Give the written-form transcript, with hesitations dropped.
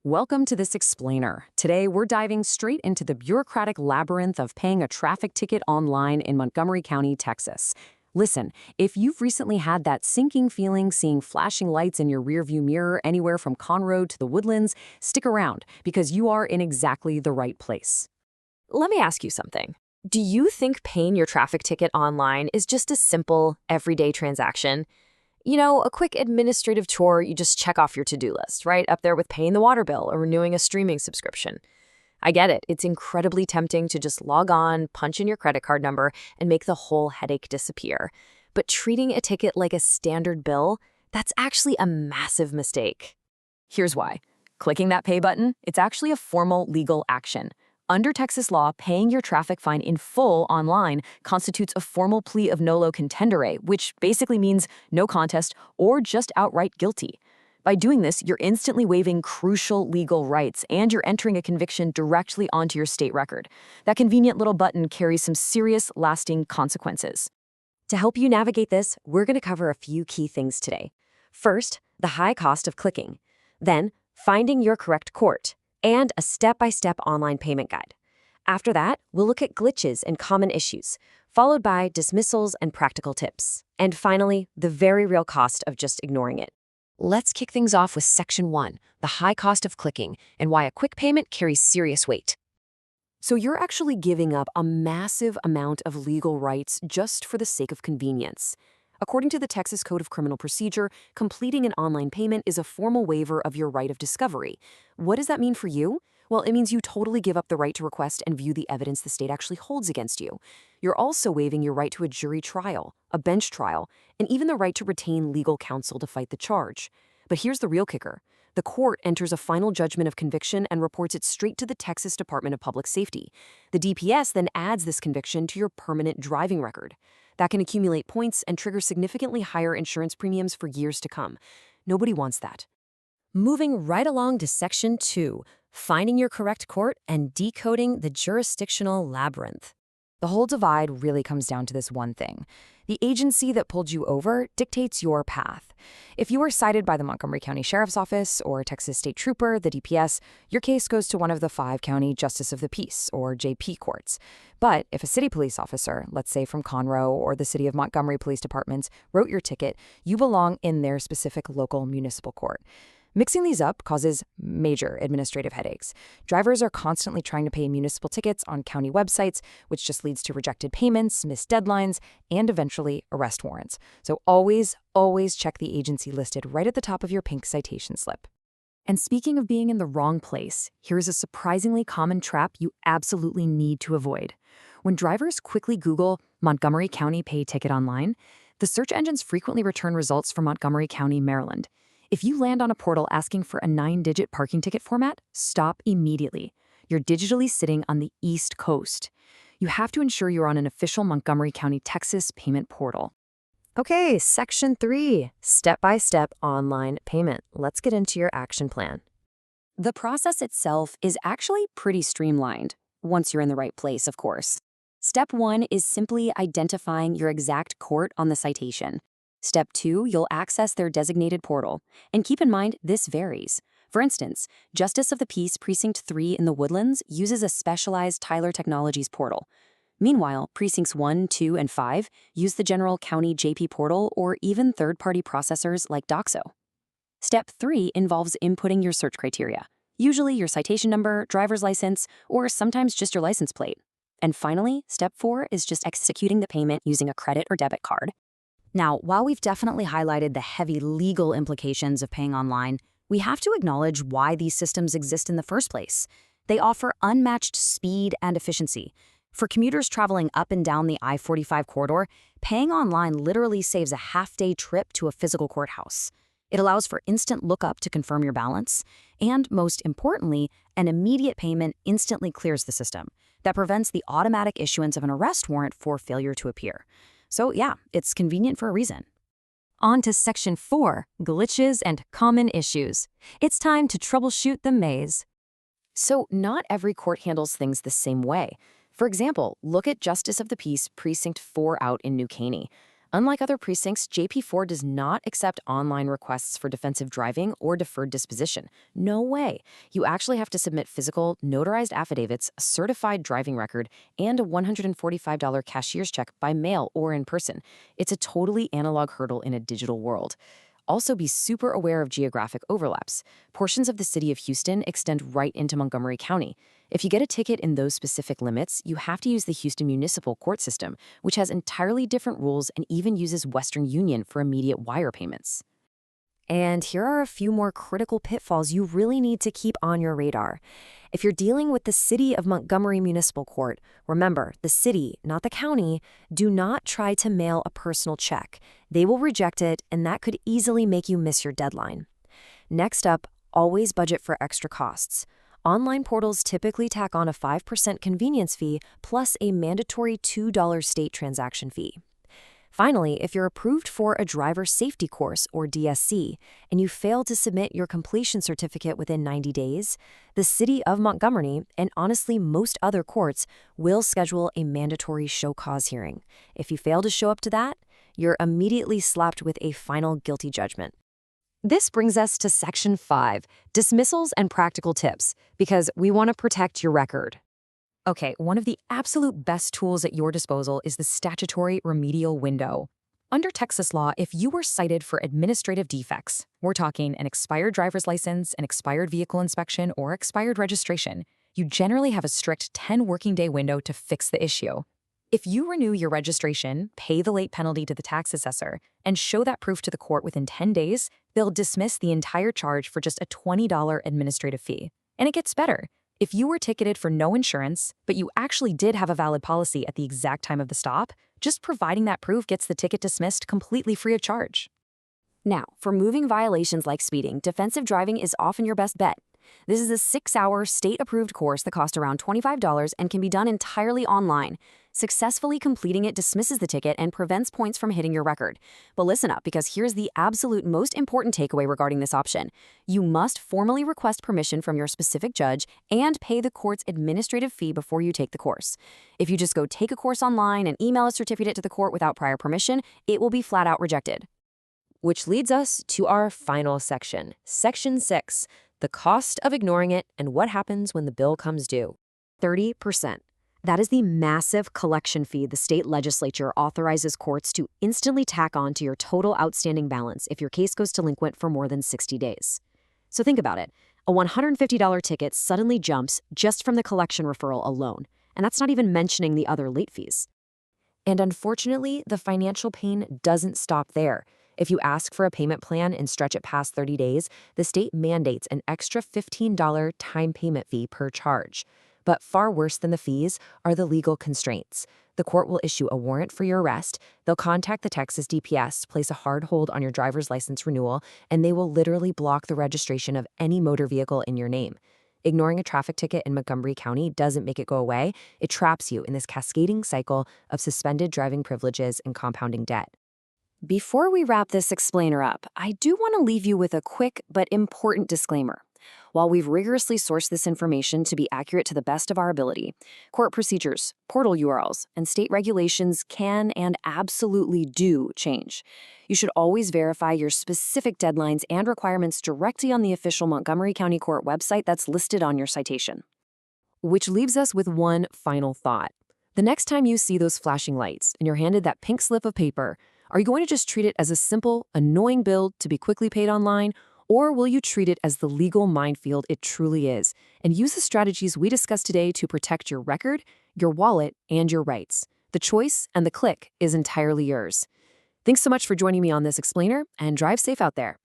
Welcome to this explainer. Today, we're diving straight into the bureaucratic labyrinth of paying a traffic ticket online in Montgomery County, Texas. Listen, if you've recently had that sinking feeling seeing flashing lights in your rearview mirror anywhere from Conroe to the Woodlands, stick around because you are in exactly the right place. Let me ask you something. Do you think paying your traffic ticket online is just a simple, everyday transaction? You know, a quick administrative chore you just check off your to-do list, right? Up there with paying the water bill or renewing a streaming subscription. I get it. It's incredibly tempting to just log on, punch in your credit card number, and make the whole headache disappear. But treating a ticket like a standard bill, that's actually a massive mistake. Here's why. Clicking that pay button, it's actually a formal legal action. Under Texas law, paying your traffic fine in full online constitutes a formal plea of nolo contendere, which basically means no contest or just outright guilty. By doing this, you're instantly waiving crucial legal rights, and you're entering a conviction directly onto your state record. That convenient little button carries some serious, lasting consequences. To help you navigate this, we're going to cover a few key things today. First, the high cost of clicking. Then, finding your correct court, and a step-by-step online payment guide. After that, we'll look at glitches and common issues, followed by dismissals and practical tips. And finally, the very real cost of just ignoring it. Let's kick things off with Section 1, the high cost of clicking, and why a quick payment carries serious weight. So you're actually giving up a massive amount of legal rights just for the sake of convenience. According to the Texas Code of Criminal Procedure, completing an online payment is a formal waiver of your right of discovery. What does that mean for you? Well, it means you totally give up the right to request and view the evidence the state actually holds against you. You're also waiving your right to a jury trial, a bench trial, and even the right to retain legal counsel to fight the charge. But here's the real kicker. The court enters a final judgment of conviction and reports it straight to the Texas Department of Public Safety. The DPS then adds this conviction to your permanent driving record. That can accumulate points and trigger significantly higher insurance premiums for years to come. Nobody wants that. Moving right along to Section 2, finding your correct court and decoding the jurisdictional labyrinth. The whole divide really comes down to this one thing. The agency that pulled you over dictates your path. If you were cited by the Montgomery County Sheriff's Office or Texas State Trooper, the DPS, your case goes to one of the 5 county Justice of the Peace, or JP courts. But if a city police officer, let's say from Conroe or the City of Montgomery Police Departments, wrote your ticket, you belong in their specific local municipal court. Mixing these up causes major administrative headaches. Drivers are constantly trying to pay municipal tickets on county websites, which just leads to rejected payments, missed deadlines, and eventually arrest warrants. So always check the agency listed right at the top of your pink citation slip. And speaking of being in the wrong place, here's a surprisingly common trap you absolutely need to avoid. When drivers quickly Google Montgomery County Pay Ticket online, the search engines frequently return results from Montgomery County, Maryland. If you land on a portal asking for a 9-digit parking ticket format, stop immediately. You're digitally sitting on the East Coast. You have to ensure you're on an official Montgomery County, Texas payment portal. Okay, Section 3, step-by-step online payment. Let's get into your action plan. The process itself is actually pretty streamlined, once you're in the right place, of course. Step 1 is simply identifying your exact court on the citation. Step 2, you'll access their designated portal. And keep in mind, this varies. For instance, Justice of the Peace Precinct 3 in the Woodlands uses a specialized Tyler Technologies portal. Meanwhile, Precincts 1, 2, and 5 use the general county JP portal or even third-party processors like Doxo. Step 3 involves inputting your search criteria, usually your citation number, driver's license, or sometimes just your license plate. And finally, Step 4 is just executing the payment using a credit or debit card. Now, while we've definitely highlighted the heavy legal implications of paying online, we have to acknowledge why these systems exist in the first place. They offer unmatched speed and efficiency. For commuters traveling up and down the I-45 corridor, paying online literally saves a half-day trip to a physical courthouse. It allows for instant lookup to confirm your balance, and most importantly, an immediate payment instantly clears the system. That prevents the automatic issuance of an arrest warrant for failure to appear. So yeah, it's convenient for a reason. On to Section 4, glitches and common issues. It's time to troubleshoot the maze. So not every court handles things the same way. For example, look at Justice of the Peace Precinct 4 out in New Caney. Unlike other precincts, JP4 does not accept online requests for defensive driving or deferred disposition. No way. You actually have to submit physical, notarized affidavits, a certified driving record, and a $145 cashier's check by mail or in person. It's a totally analog hurdle in a digital world. Also, be super aware of geographic overlaps. Portions of the city of Houston extend right into Montgomery County. If you get a ticket in those specific limits, you have to use the Houston Municipal Court System, which has entirely different rules and even uses Western Union for immediate wire payments. And here are a few more critical pitfalls you really need to keep on your radar. If you're dealing with the City of Montgomery Municipal Court, remember, the city, not the county, do not try to mail a personal check. They will reject it, and that could easily make you miss your deadline. Next up, always budget for extra costs. Online portals typically tack on a 5% convenience fee plus a mandatory $2 state transaction fee. Finally, if you're approved for a driver safety course, or DSC, and you fail to submit your completion certificate within 90 days, the City of Montgomery, and honestly most other courts, will schedule a mandatory show cause hearing. If you fail to show up to that, you're immediately slapped with a final guilty judgment. This brings us to Section 5, Dismissals and Practical Tips, because we want to protect your record. Okay, one of the absolute best tools at your disposal is the statutory remedial window. Under Texas law, if you were cited for administrative defects, we're talking an expired driver's license, an expired vehicle inspection, or expired registration, you generally have a strict 10 working day window to fix the issue. If you renew your registration, pay the late penalty to the tax assessor, and show that proof to the court within 10 days, they'll dismiss the entire charge for just a $20 administrative fee. And it gets better. If you were ticketed for no insurance, but you actually did have a valid policy at the exact time of the stop, just providing that proof gets the ticket dismissed completely free of charge. Now, for moving violations like speeding, defensive driving is often your best bet. This is a 6-hour, state-approved course that costs around $25 and can be done entirely online. Successfully completing it dismisses the ticket and prevents points from hitting your record. But listen up, because here's the absolute most important takeaway regarding this option. You must formally request permission from your specific judge and pay the court's administrative fee before you take the course. If you just go take a course online and email a certificate to the court without prior permission, it will be flat out rejected. Which leads us to our final section, Section 6, the cost of ignoring it and what happens when the bill comes due. 30%. That is the massive collection fee the state legislature authorizes courts to instantly tack on to your total outstanding balance if your case goes delinquent for more than 60 days. So think about it. A $150 ticket suddenly jumps just from the collection referral alone, and that's not even mentioning the other late fees. And unfortunately, the financial pain doesn't stop there. If you ask for a payment plan and stretch it past 30 days, the state mandates an extra $15 time payment fee per charge. But far worse than the fees are the legal constraints. The court will issue a warrant for your arrest, they'll contact the Texas DPS, place a hard hold on your driver's license renewal, and they will literally block the registration of any motor vehicle in your name. Ignoring a traffic ticket in Montgomery County doesn't make it go away. It traps you in this cascading cycle of suspended driving privileges and compounding debt. Before we wrap this explainer up, I do want to leave you with a quick but important disclaimer. While we've rigorously sourced this information to be accurate to the best of our ability, court procedures, portal URLs, and state regulations can and absolutely do change. You should always verify your specific deadlines and requirements directly on the official Montgomery County Court website that's listed on your citation. Which leaves us with one final thought. The next time you see those flashing lights and you're handed that pink slip of paper, are you going to just treat it as a simple, annoying bill to be quickly paid online, or will you treat it as the legal minefield it truly is and use the strategies we discussed today to protect your record, your wallet, and your rights? The choice and the click is entirely yours. Thanks so much for joining me on this explainer, and drive safe out there.